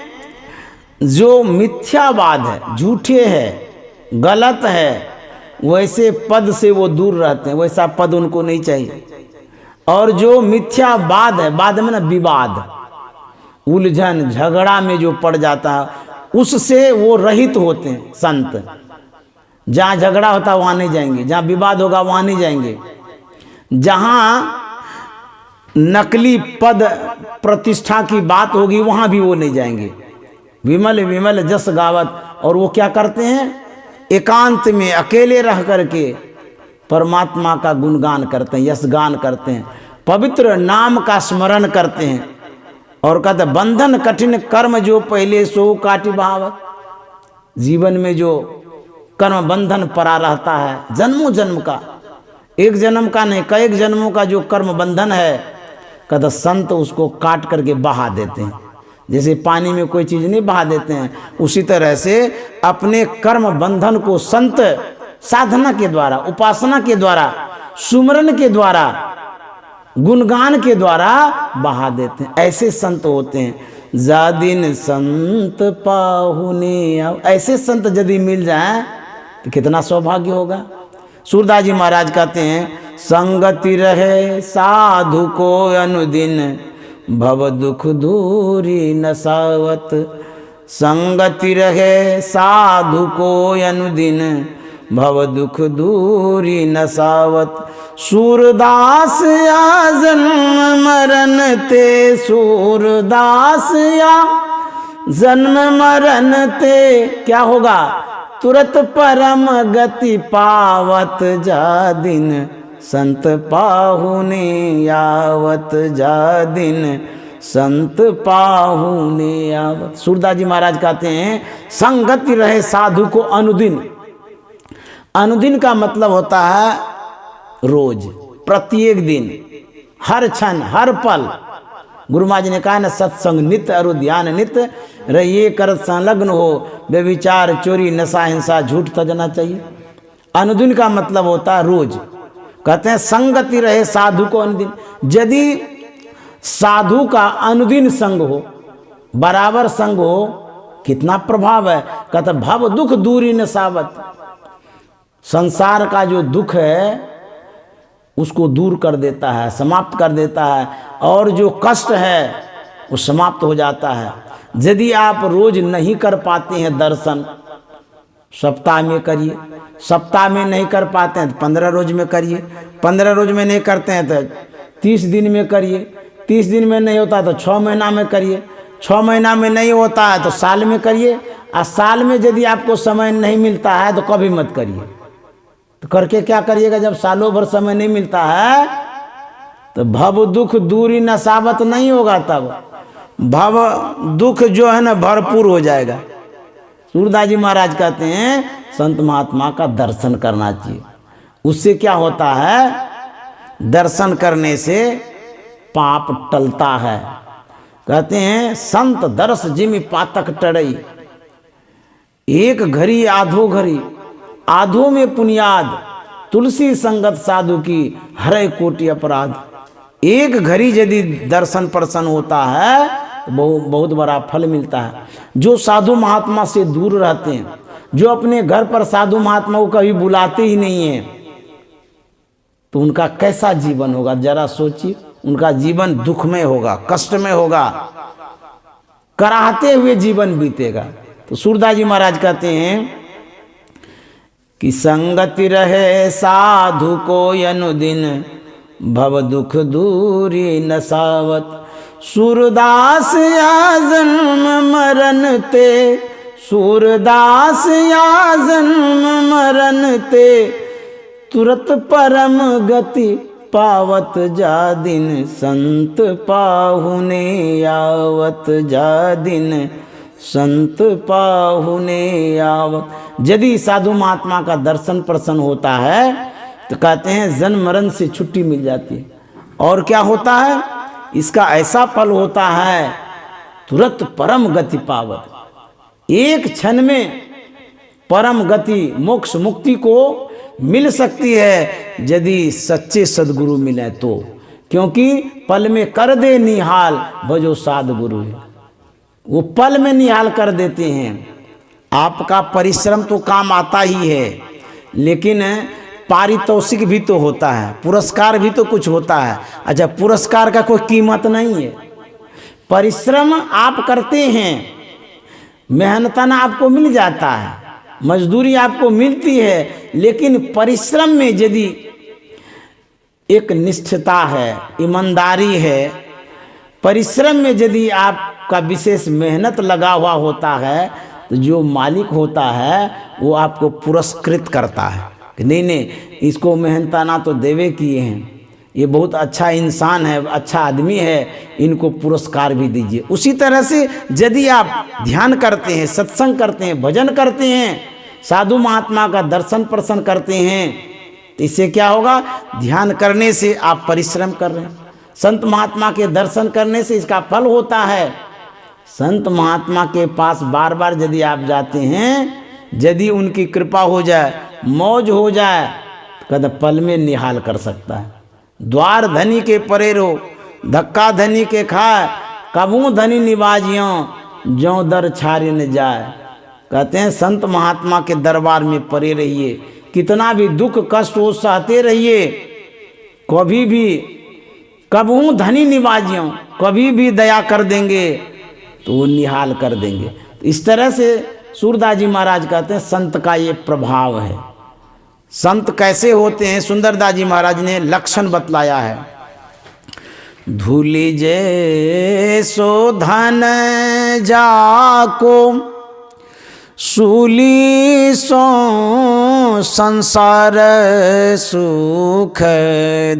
जो मिथ्यावाद है, झूठे है, गलत है, वैसे पद से वो दूर रहते हैं, वैसा पद उनको नहीं चाहिए। और जो मिथ्यावाद है, बाद में ना विवाद, उलझन झगड़ा में जो पड़ जाता है, उससे वो रहित होते हैं संत। जहाँ झगड़ा होता है वहाँ नहीं जाएंगे, जहाँ विवाद होगा वहाँ नहीं जाएंगे, जहाँ नकली पद प्रतिष्ठा की बात होगी वहाँ भी वो नहीं जाएंगे। विमल विमल जस गावत। और वो क्या करते हैं? एकांत में अकेले रह करके परमात्मा का गुणगान करते हैं, यशगान करते हैं, पवित्र नाम का स्मरण करते हैं। और कहते बंधन कठिन कर्म जो पहले सो काटि बहावत। जीवन में जो कर्म बंधन पड़ा रहता है जन्मों जन्म का, एक जन्म का नहीं, कई जन्मों का जो कर्म बंधन है, कहते संत उसको काट करके बहा देते हैं। जैसे पानी में कोई चीज़ नहीं बहा देते हैं, उसी तरह से अपने कर्म बंधन को संत साधना के द्वारा, उपासना के द्वारा, सुमरन के द्वारा, गुणगान के द्वारा बहा देते हैं। ऐसे संत होते हैं। जादिन संत पाहुने, ऐसे संत यदि मिल जाएं तो कितना सौभाग्य होगा। सूरदास जी महाराज कहते हैं, संगति रहे साधु को अनुदिन, भव दुख दूरी नसावत। संगति रहे साधु को अनुदिन, भव दुख दूरी नसावत। सूरदास या जन्म मरण ते, सूरदास या जन्म मरण ते, क्या होगा, तुरत परम गति पावत जा दिन, संत पाहुने आवत जा दिन, संत पाहुने आवत। सूरदास जी महाराज कहते हैं, संगति रहे साधु को अनुदिन। अनुदिन का मतलब होता है रोज, प्रत्येक दिन, हर क्षण, हर पल। गुरु महाराज ने कहा ना, सत्संग नित्य अरु ध्यान नित्य, रहिए कर संलग्न हो, व्यभिचार चोरी नशा हिंसा झूठ तजना चाहिए। अनुदिन का मतलब होता है रोज। कहते हैं संगति रहे साधु को अनुदिन। यदि साधु का अनुदिन संग हो, बराबर संग हो, कितना प्रभाव है। कहते भव दुख दूरी नसावत, संसार का जो दुख है उसको दूर कर देता है, समाप्त कर देता है, और जो कष्ट है वो समाप्त हो जाता है। यदि आप रोज नहीं कर पाते हैं दर्शन, सप्ताह में करिए। सप्ताह में नहीं कर पाते हैं तो 15 रोज में करिए। 15 रोज में नहीं करते हैं तो 30 दिन में करिए। 30 दिन में नहीं होता तो 6 महीना में करिए। 6 महीना में नहीं होता है तो साल में करिए। और साल में यदि आपको समय नहीं मिलता है तो कभी मत करिए। तो करके क्या करिएगा, जब सालों भर समय नहीं मिलता है तो भव दुख दूरी नसावत नहीं होगा, तब भव दुख जो है ना भरपूर हो जाएगा। सूरदास जी महाराज कहते हैं संत महात्मा का दर्शन करना चाहिए। उससे क्या होता है, दर्शन करने से पाप टलता है। कहते हैं संत दर्श जिमि पातक टड़ई, एक घड़ी आधो घड़ी, आधो में पुनियाद, तुलसी संगत साधु की हरे कोटि अपराध। एक घड़ी यदि दर्शन प्रसन्न होता है तो बहुत बड़ा फल मिलता है। जो साधु महात्मा से दूर रहते हैं, जो अपने घर पर साधु महात्मा को कभी बुलाते ही नहीं है, तो उनका कैसा जीवन होगा जरा सोचिए। उनका जीवन दुख में होगा, कष्ट में होगा, कराहते हुए जीवन बीतेगा। तो सूरदास जी महाराज कहते हैं कि संगति रहे साधु को अनुदिन, भव दुख दूरी नसावत। सूरदास या जन्म मरण ते, सूरदास या जन्म मरण ते, तुरत परम गति पावत जा दिन, संत पाहुने आवत जा दिन, संत पाहुने आवत। यदि साधु महात्मा का दर्शन प्रसन्न होता है तो कहते हैं जन्म मरण से छुट्टी मिल जाती है। और क्या होता है, इसका ऐसा फल होता है, तुरंत परम गति पावत। एक क्षण में परम गति मोक्ष मुक्ति को मिल सकती है यदि सच्चे सदगुरु मिले तो। क्योंकि पल में कर दे निहाल भजो साध गुरु, वो पल में निहाल कर देते हैं। आपका परिश्रम तो काम आता ही है, लेकिन पारितोषिक भी तो होता है, पुरस्कार भी तो कुछ होता है। अच्छा, पुरस्कार का कोई कीमत नहीं है। परिश्रम आप करते हैं, मेहनतना आपको मिल जाता है, मजदूरी आपको मिलती है, लेकिन परिश्रम में यदि एक निष्ठता है, ईमानदारी है, परिश्रम में यदि आपका विशेष मेहनत लगा हुआ होता है तो जो मालिक होता है वो आपको पुरस्कृत करता है कि नहीं नहीं, इसको मेहनताना तो देवे किए हैं, ये बहुत अच्छा इंसान है, अच्छा आदमी है, इनको पुरस्कार भी दीजिए। उसी तरह से यदि आप ध्यान करते हैं, सत्संग करते हैं, भजन करते हैं, साधु महात्मा का दर्शन प्रसन्न करते हैं, तो इससे क्या होगा, ध्यान करने से आप परिश्रम कर रहे हैं, संत महात्मा के दर्शन करने से इसका फल होता है। संत महात्मा के पास बार बार यदि आप जाते हैं, यदि उनकी कृपा हो जाए, मौज हो जाए, कहते पल में निहाल कर सकता है। द्वार धनी के परे रो, धक्का धनी के खाए, कबू धनी निवाजियों, ज्यों दर छारे न जाए। कहते हैं संत महात्मा के दरबार में परे रहिए, कितना भी दुख कष्ट हो सहते रहिए, कभी भी कबू धनी निवाजियों, कभी भी दया कर देंगे तो वो निहाल कर देंगे। तो इस तरह से सूरदास जी महाराज कहते हैं संत का ये प्रभाव है। संत कैसे होते हैं, सुंदरदास जी महाराज ने लक्षण बतलाया है। धूलि जैसो धन जाको, सूली सो संसार सुख।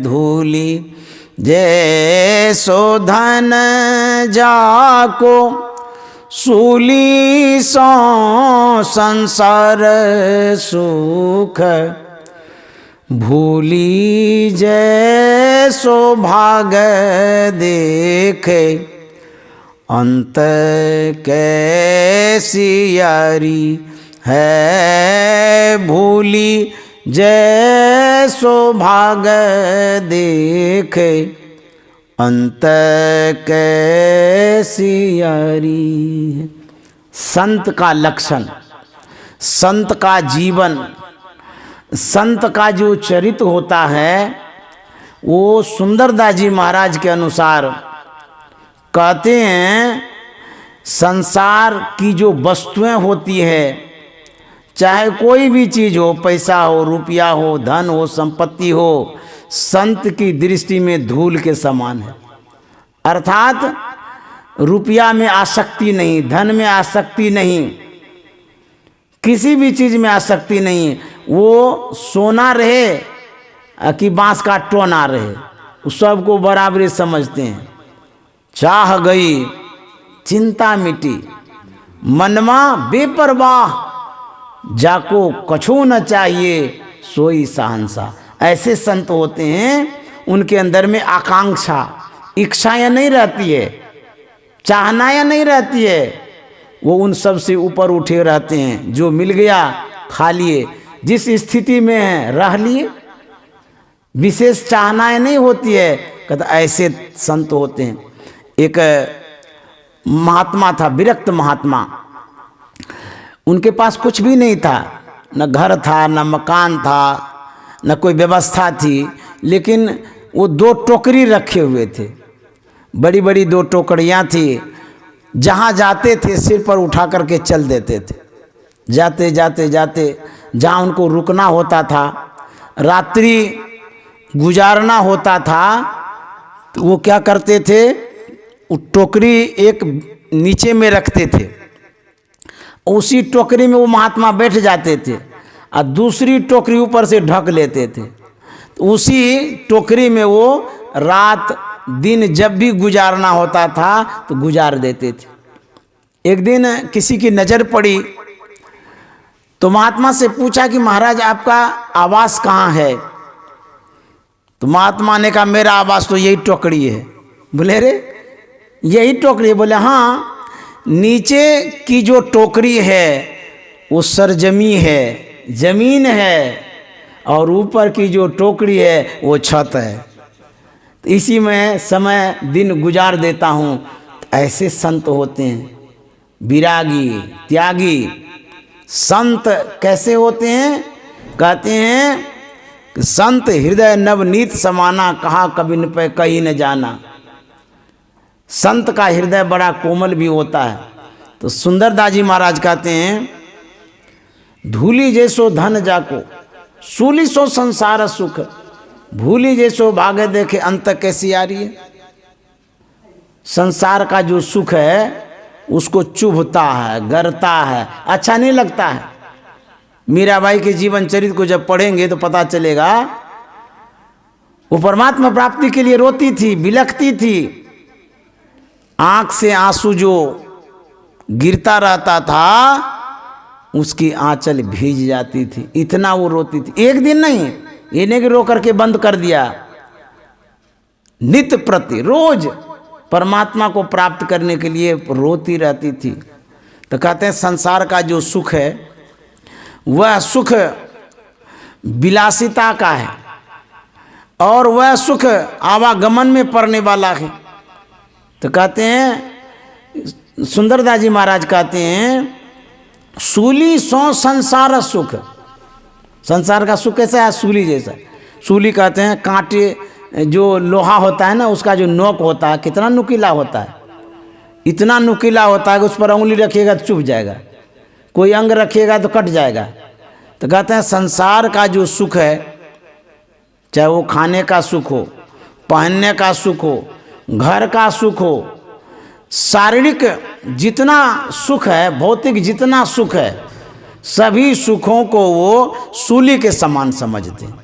धूलि जैसो धन जाको, सूली सो संसार सुख। भूली जैसो भाग देखे, अंत कैसी यारी है। भूली जैसो भाग देखे, अंत कैसी यारी है। संत का लक्षण, संत का जीवन, संत का जो चरित्र होता है, वो सुंदरदास जी महाराज के अनुसार कहते हैं संसार की जो वस्तुएं होती है, चाहे कोई भी चीज़ हो, पैसा हो, रुपया हो, धन हो, संपत्ति हो, संत की दृष्टि में धूल के समान है। अर्थात रुपया में आसक्ति नहीं, धन में आसक्ति नहीं, किसी भी चीज़ में आसक्ति नहीं। वो सोना रहे कि बांस का टोना रहे, उस सबको बराबरी समझते हैं। चाह गई चिंता मिटी, मनमा बेपरवाह, जाको कछु न चाहिए सोई शहंशाह। ऐसे संत होते हैं, उनके अंदर में आकांक्षा, इच्छाएं नहीं रहती है, चाहनाएं नहीं रहती है, वो उन सब से ऊपर उठे रहते हैं। जो मिल गया खा लिए, जिस स्थिति में है रह लिए, विशेष चाहनाएं नहीं होती है। कहते ऐसे संत होते हैं। एक महात्मा था, विरक्त महात्मा, उनके पास कुछ भी नहीं था, न घर था, न मकान था, न कोई व्यवस्था थी, लेकिन वो 2 टोकरी रखे हुए थे, बड़ी बड़ी 2 टोकरियाँ थी। जहाँ जाते थे सिर पर उठा करके चल देते थे। जाते जाते जाते जहाँ उनको रुकना होता था, रात्रि गुजारना होता था, तो वो क्या करते थे, वो टोकरी एक नीचे में रखते थे, उसी टोकरी में वो महात्मा बैठ जाते थे और दूसरी टोकरी ऊपर से ढक लेते थे। तो उसी टोकरी में वो रात दिन जब भी गुजारना होता था तो गुजार देते थे। एक दिन किसी की नज़र पड़ी तो महात्मा से पूछा कि महाराज आपका आवास कहाँ है? तो महात्मा ने कहा मेरा आवास तो यही टोकरी है। बोले रे यही टोकरी है? बोले हाँ, नीचे की जो टोकरी है वो सरजमी है, जमीन है, और ऊपर की जो टोकरी है वो छत है। तो इसी में समय दिन गुजार देता हूँ। ऐसे संत होते हैं, विरागी, त्यागी। संत कैसे होते हैं? कहते हैं कि संत हृदय नवनीत समाना, कहा कभी न पे कहीं न जाना। संत का हृदय बड़ा कोमल भी होता है। तो सुंदरदास जी महाराज कहते हैं धूली जैसो धन जाको, सूली सो संसार सुख। भूली जैसो भागे देखे अंत कैसी आ रही है। संसार का जो सुख है उसको चुभता है, गरता है, अच्छा नहीं लगता है। मीराबाई के जीवन चरित्र को जब पढ़ेंगे तो पता चलेगा वो परमात्मा प्राप्ति के लिए रोती थी, बिलखती थी। आंख से आंसू जो गिरता रहता था उसकी आंचल भीज जाती थी, इतना वो रोती थी। एक दिन नहीं, ये नहीं कि रो करके बंद कर दिया, नित्य प्रति रोज परमात्मा को प्राप्त करने के लिए रोती रहती थी। तो कहते हैं संसार का जो सुख है वह सुख विलासिता का है और वह सुख आवागमन में पड़ने वाला है। तो कहते हैं सुंदरदास जी महाराज कहते हैं सूली सो संसार सुख। संसार का सुख कैसा है? सूली जैसा। सूली कहते हैं कांटे, जो लोहा होता है ना उसका जो नोक होता है कितना नुकीला होता है, इतना नुकीला होता है कि उस पर उंगली रखिएगा तो चुभ जाएगा, कोई अंग रखिएगा तो कट जाएगा। तो कहते हैं संसार का जो सुख है, चाहे वो खाने का सुख हो, पहनने का सुख हो, घर का सुख हो, शारीरिक जितना सुख है, भौतिक जितना सुख है, सभी सुखों को वो सूली के समान समझते हैं,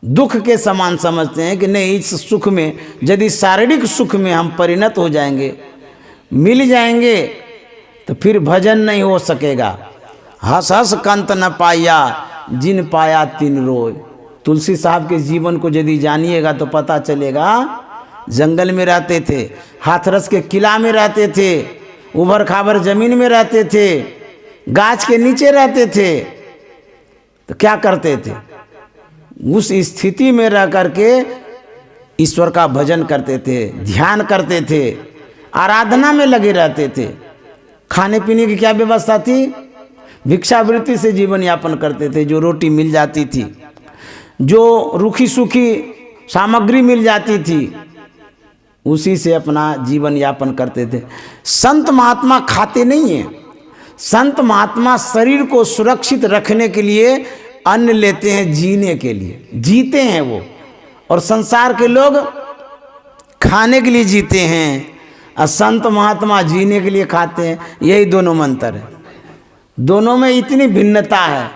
दुख के समान समझते हैं कि नहीं, इस सुख में यदि शारीरिक सुख में हम परिणत हो जाएंगे, मिल जाएंगे, तो फिर भजन नहीं हो सकेगा। हंस हंस कंत न पाया जिन पाया तिन रोय। तुलसी साहब के जीवन को यदि जानिएगा तो पता चलेगा, जंगल में रहते थे, हाथरस के किला में रहते थे, उभर खाबर जमीन में रहते थे, गाछ के नीचे रहते थे, तो क्या करते थे? उस स्थिति में रह करके ईश्वर का भजन करते थे, ध्यान करते थे, आराधना में लगे रहते थे। खाने पीने की क्या व्यवस्था थी? भिक्षावृत्ति से जीवन यापन करते थे। जो रोटी मिल जाती थी, जो रूखी सूखी सामग्री मिल जाती थी, उसी से अपना जीवन यापन करते थे। संत महात्मा खाते नहीं हैं। संत महात्मा शरीर को सुरक्षित रखने के लिए अन्न लेते हैं, जीने के लिए जीते हैं वो, और संसार के लोग खाने के लिए जीते हैं, और संत महात्मा जीने के लिए खाते हैं। यही दोनों मंत्र है, दोनों में इतनी भिन्नता है।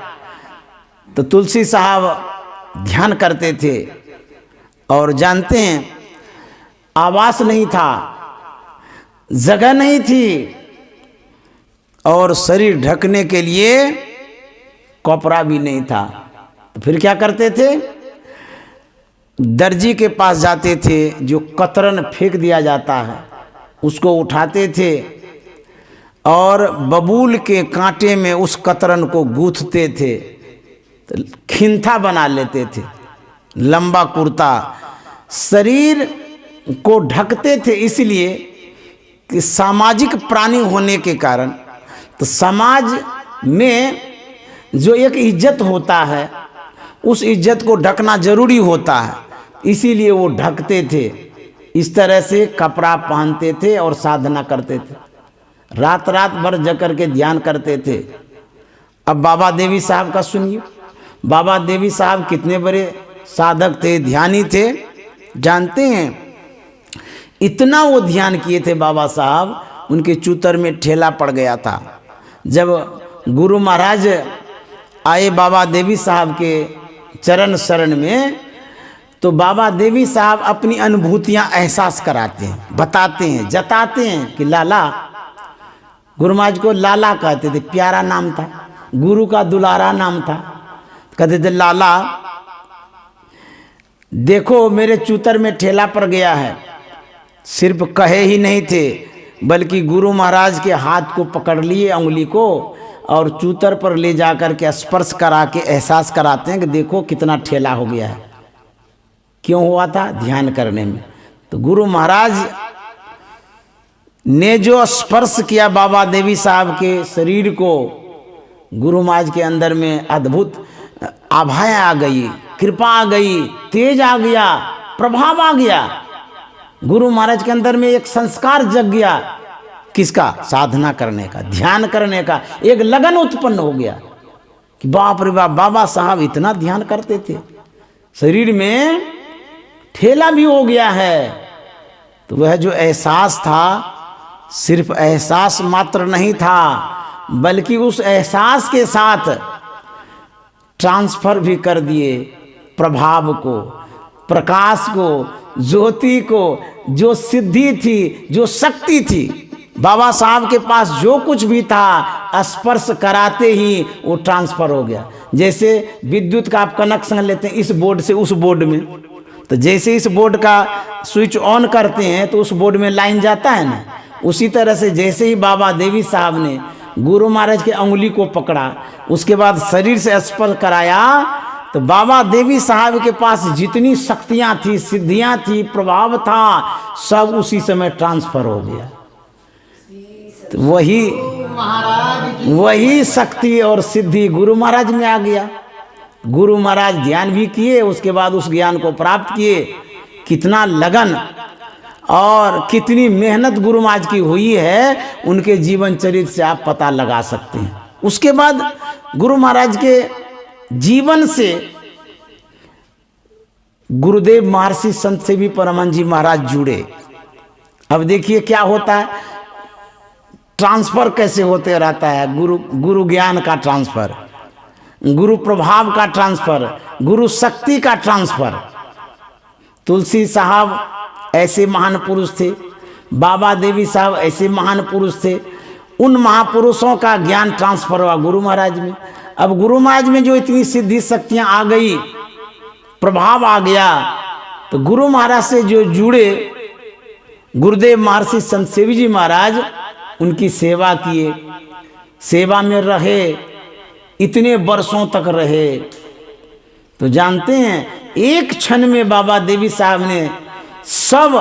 तो तुलसी साहब ध्यान करते थे, और जानते हैं आवास नहीं था, जगह नहीं थी, और शरीर ढकने के लिए कपड़ा भी नहीं था। तो फिर क्या करते थे? दर्जी के पास जाते थे, जो कतरन फेंक दिया जाता है उसको उठाते थे, और बबूल के कांटे में उस कतरन को गूंथते थे, तो खिंथा बना लेते थे, लंबा कुर्ता। शरीर को ढकते थे इसलिए कि सामाजिक प्राणी होने के कारण, तो समाज में जो एक इज्जत होता है, उस इज्जत को ढकना जरूरी होता है, इसीलिए वो ढकते थे। इस तरह से कपड़ा पहनते थे और साधना करते थे, रात रात भर जग करके ध्यान करते थे। अब बाबा देवी साहब का सुनिए। बाबा देवी साहब कितने बड़े साधक थे, ध्यानी थे, जानते हैं? इतना वो ध्यान किए थे बाबा साहब, उनके चूतर में ठेला पड़ गया था। जब गुरु महाराज आए बाबा देवी साहब के चरण शरण में, तो बाबा देवी साहब अपनी अनुभूतियां एहसास कराते हैं, बताते हैं, जताते हैं कि लाला, गुरु महाराज को लाला कहते थे, प्यारा नाम था, गुरु का दुलारा नाम था। कहते थे लाला देखो मेरे चूतर में ठेला पड़ गया है। सिर्फ कहे ही नहीं थे, बल्कि गुरु महाराज के हाथ को पकड़ लिए, उंगली को, और चूतर पर ले जाकर के स्पर्श करा के एहसास कराते हैं कि देखो कितना ठेला हो गया है। क्यों हुआ था? ध्यान करने में। तो गुरु महाराज ने जो स्पर्श किया बाबा देवी साहब के शरीर को, गुरु महाराज के अंदर में अद्भुत आभाएं आ गई, कृपा आ गई, तेज आ गया, प्रभाव आ गया। गुरु महाराज के अंदर में एक संस्कार जग गया। किसका? साधना करने का, ध्यान करने का एक लगन उत्पन्न हो गया कि बाप रे बाप, बाबा साहब इतना ध्यान करते थे, शरीर में ठेला भी हो गया है। तो वह जो एहसास था, सिर्फ एहसास मात्र नहीं था, बल्कि उस एहसास के साथ ट्रांसफर भी कर दिए प्रभाव को, प्रकाश को, ज्योति को। जो सिद्धि थी, जो शक्ति थी, बाबा साहब के पास जो कुछ भी था, स्पर्श कराते ही वो ट्रांसफर हो गया। जैसे विद्युत का आप कनेक्शन लेते हैं इस बोर्ड से उस बोर्ड में, तो जैसे इस बोर्ड का स्विच ऑन करते हैं तो उस बोर्ड में लाइन जाता है ना, उसी तरह से जैसे ही बाबा देवी साहब ने गुरु महाराज के अंगुली को पकड़ा, उसके बाद शरीर से स्पर्श कराया, तो बाबा देवी साहब के पास जितनी शक्तियां थी, सिद्धियां थी, प्रभाव था, सब उसी समय ट्रांसफर हो गया। तो वही शक्ति और सिद्धि गुरु महाराज में आ गया। गुरु महाराज ध्यान भी किए, उसके बाद उस ज्ञान को प्राप्त किए। कितना लगन और कितनी मेहनत गुरु महाराज की हुई है, उनके जीवन चरित्र से आप पता लगा सकते हैं। उसके बाद गुरु महाराज के जीवन से गुरुदेव महर्षि संत सेवी परमानंद जी महाराज जुड़े। अब देखिए क्या होता है, ट्रांसफर कैसे होते रहता है, गुरु ज्ञान का ट्रांसफर, गुरु प्रभाव का ट्रांसफर, गुरु शक्ति का ट्रांसफर। तुलसी साहब ऐसे महान पुरुष थे, बाबा देवी साहब ऐसे महान पुरुष थे, उन महापुरुषों का ज्ञान ट्रांसफर हुआ गुरु महाराज में। अब गुरु महाराज में जो इतनी सिद्धि शक्तियां आ गई, प्रभाव आ गया, तो गुरु महाराज से जो जुड़े गुरुदेव महर्षि संत सेवी जी महाराज, उनकी सेवा किए, सेवा में रहे, इतने वर्षों तक रहे। तो जानते हैं एक क्षण में बाबा देवी साहब ने सब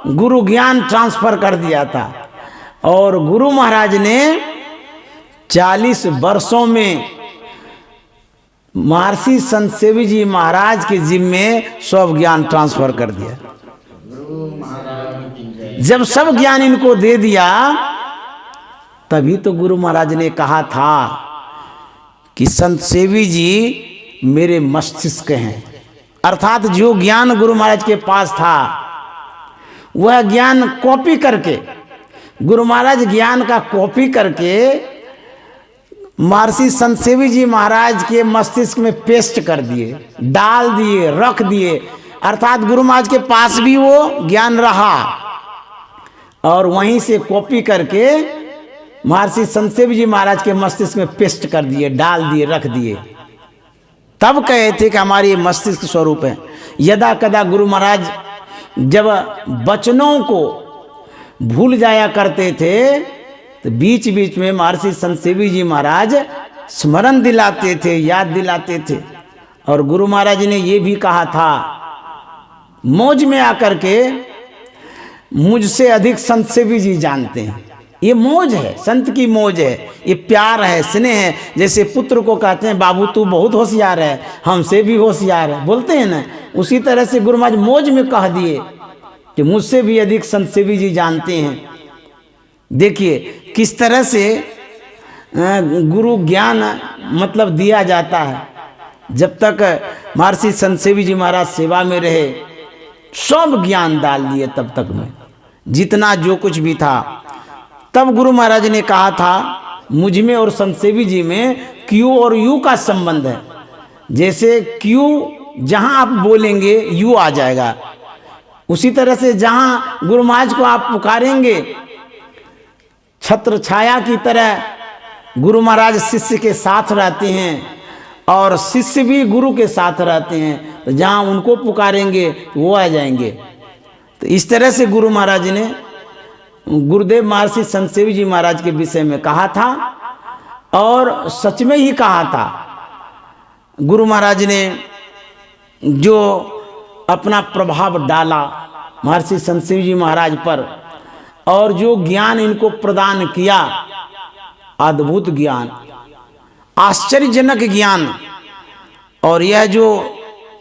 गुरु ज्ञान ट्रांसफर कर दिया था, और गुरु महाराज ने 40 वर्षों में महर्षि संत सेवी जी महाराज के जिम्मे सब ज्ञान ट्रांसफर कर दिया। जब सब ज्ञान इनको दे दिया, तभी तो गुरु महाराज ने कहा था कि संत सेवी जी मेरे मस्तिष्क हैं। अर्थात जो ज्ञान गुरु महाराज के पास था, वह ज्ञान कॉपी करके, गुरु महाराज ज्ञान का कॉपी करके महर्षि संत सेवी जी महाराज के मस्तिष्क में पेस्ट कर दिए, डाल दिए, रख दिए। अर्थात गुरु महाराज के पास भी वो ज्ञान रहा, और वहीं से कॉपी करके महर्षि संत सेवी जी महाराज के मस्तिष्क में पेस्ट कर दिए, डाल दिए, रख दिए। तब कहे थे कि हमारी ये मस्तिष्क स्वरूप है। यदा कदा गुरु महाराज जब वचनों को भूल जाया करते थे, तो बीच बीच में महर्षि संत सेवी जी महाराज स्मरण दिलाते थे, याद दिलाते थे। और गुरु महाराज ने ये भी कहा था, मौज में आकर के मुझसे अधिक संत सेवी जी जानते हैं। ये मौज है, संत की मौज है, ये प्यार है, स्नेह है। जैसे पुत्र को कहते हैं बाबू तू बहुत होशियार है, हमसे भी होशियार है, बोलते हैं ना, उसी तरह से गुरु महाराज मौज में कह दिए कि मुझसे भी अधिक संत सेवी जी जानते हैं। देखिए किस तरह से गुरु ज्ञान मतलब दिया जाता है। जब तक महर्षि संत सेवी जी महाराज सेवा में रहे, सब ज्ञान डाल दिए तब तक में, जितना जो कुछ भी था। तब गुरु महाराज ने कहा था, मुझ में और संत सेवी जी में क्यू और यू का संबंध है। जैसे क्यू जहां आप बोलेंगे यू आ जाएगा, उसी तरह से जहां गुरु महाराज को आप पुकारेंगे, छत्र छाया की तरह गुरु महाराज शिष्य के साथ रहते हैं, और शिष्य भी गुरु के साथ रहते हैं। तो जहाँ उनको पुकारेंगे वो आ जाएंगे। तो इस तरह से गुरु महाराज ने गुरुदेव महर्षि संत सेवी जी महाराज के विषय में कहा था, और सच में ही कहा था। गुरु महाराज ने जो अपना प्रभाव डाला महर्षि संत सेवी जी महाराज पर, और जो ज्ञान इनको प्रदान किया, अद्भुत ज्ञान, आश्चर्यजनक ज्ञान। और यह जो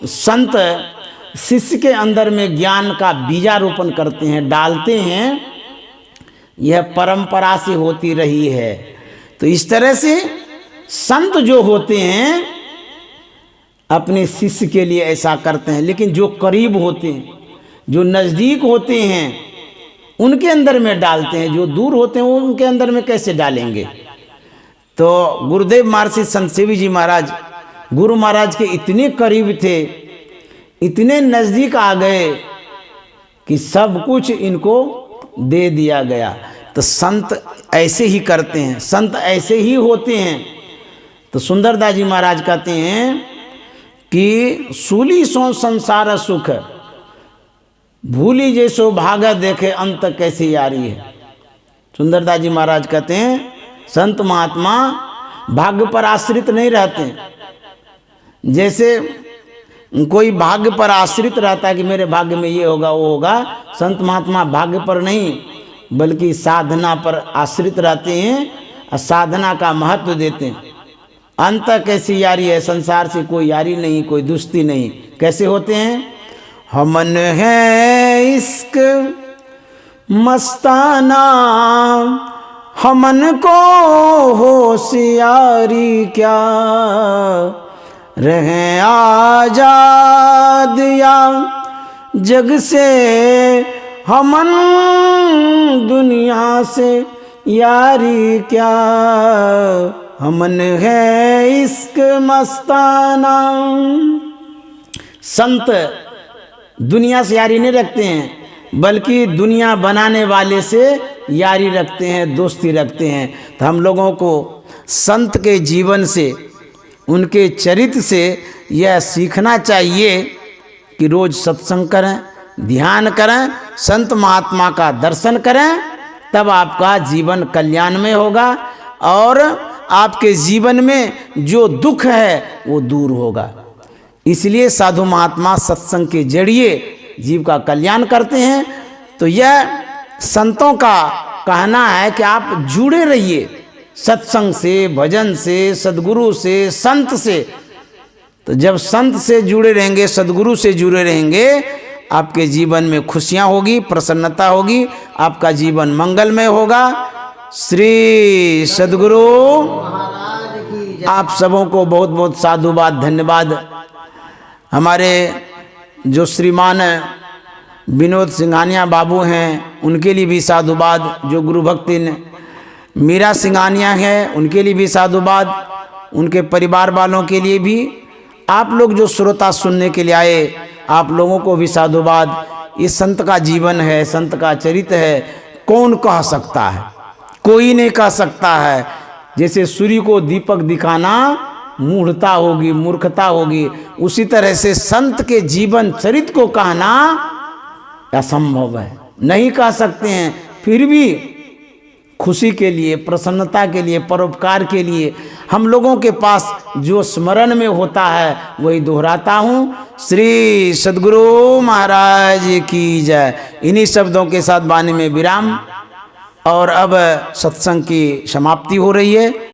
संत शिष्य के अंदर में ज्ञान का बीजारोपण करते हैं, डालते हैं, यह परंपरा से होती रही है। तो इस तरह से संत जो होते हैं अपने शिष्य के लिए ऐसा करते हैं, लेकिन जो करीब होते हैं, जो नज़दीक होते हैं, उनके अंदर में डालते हैं। जो दूर होते हैं वो उनके अंदर में कैसे डालेंगे। तो गुरुदेव महर्षि संत सेवी जी महाराज गुरु महाराज के इतने करीब थे, इतने नज़दीक आ गए कि सब कुछ इनको दे दिया गया। तो संत ऐसे ही करते हैं, संत ऐसे ही होते हैं। तो सुंदरदास जी महाराज कहते हैं कि सूली सो संसार सुख भूली जैसो भागा देखे अंत कैसी यारी है। सुंदरदास जी महाराज कहते हैं संत महात्मा भाग्य पर आश्रित नहीं रहते। जैसे कोई भाग्य पर आश्रित रहता है कि मेरे भाग्य में ये होगा वो होगा, संत महात्मा भाग्य पर नहीं बल्कि साधना पर आश्रित रहते हैं और साधना का महत्व देते हैं। अंत कैसी यारी है, संसार से कोई यारी नहीं, कोई दोस्ती नहीं। कैसे होते हैं? हमन है इश्क मस्ताना, हमन को होशियारी क्या, रहे आजाद या जग से, हमन दुनिया से यारी क्या, हमन है इश्क मस्ताना। संत दुनिया से यारी नहीं रखते हैं बल्कि दुनिया बनाने वाले से यारी रखते हैं, दोस्ती रखते हैं। तो हम लोगों को संत के जीवन से, उनके चरित्र से यह सीखना चाहिए कि रोज सत्संग करें, ध्यान करें, संत महात्मा का दर्शन करें, तब आपका जीवन कल्याण में होगा और आपके जीवन में जो दुख है वो दूर होगा। इसलिए साधु महात्मा सत्संग के जरिए जीव का कल्याण करते हैं। तो यह संतों का कहना है कि आप जुड़े रहिए सत्संग से, भजन से, सद्गुरु से, संत से। तो जब संत से जुड़े रहेंगे, सद्गुरु से जुड़े रहेंगे, आपके जीवन में खुशियां होगी, प्रसन्नता होगी, आपका जीवन मंगलमय होगा। श्री सद्गुरु महाराज की जय। आप सबों को बहुत बहुत साधुवाद, धन्यवाद। हमारे जो श्रीमान विनोद सिंघानिया बाबू हैं उनके लिए भी साधुवाद, जो गुरु भक्ति मीरा सिंघानिया है उनके लिए भी साधुवाद, उनके परिवार वालों के लिए भी, आप लोग जो श्रोता सुनने के लिए आए आप लोगों को भी साधुवाद। ये संत का जीवन है, संत का चरित्र है, कौन कह सकता है? कोई नहीं कह सकता है। जैसे सूर्य को दीपक दिखाना मूढ़ता होगी, मूर्खता होगी, उसी तरह से संत के जीवन चरित्र को कहना असंभव है, नहीं कह सकते हैं। फिर भी खुशी के लिए, प्रसन्नता के लिए, परोपकार के लिए हम लोगों के पास जो स्मरण में होता है वही दोहराता हूँ। श्री सद्गुरु महाराज की जय। इन्हीं शब्दों के साथ वाणी में विराम। और अब सत्संग की समाप्ति हो रही है।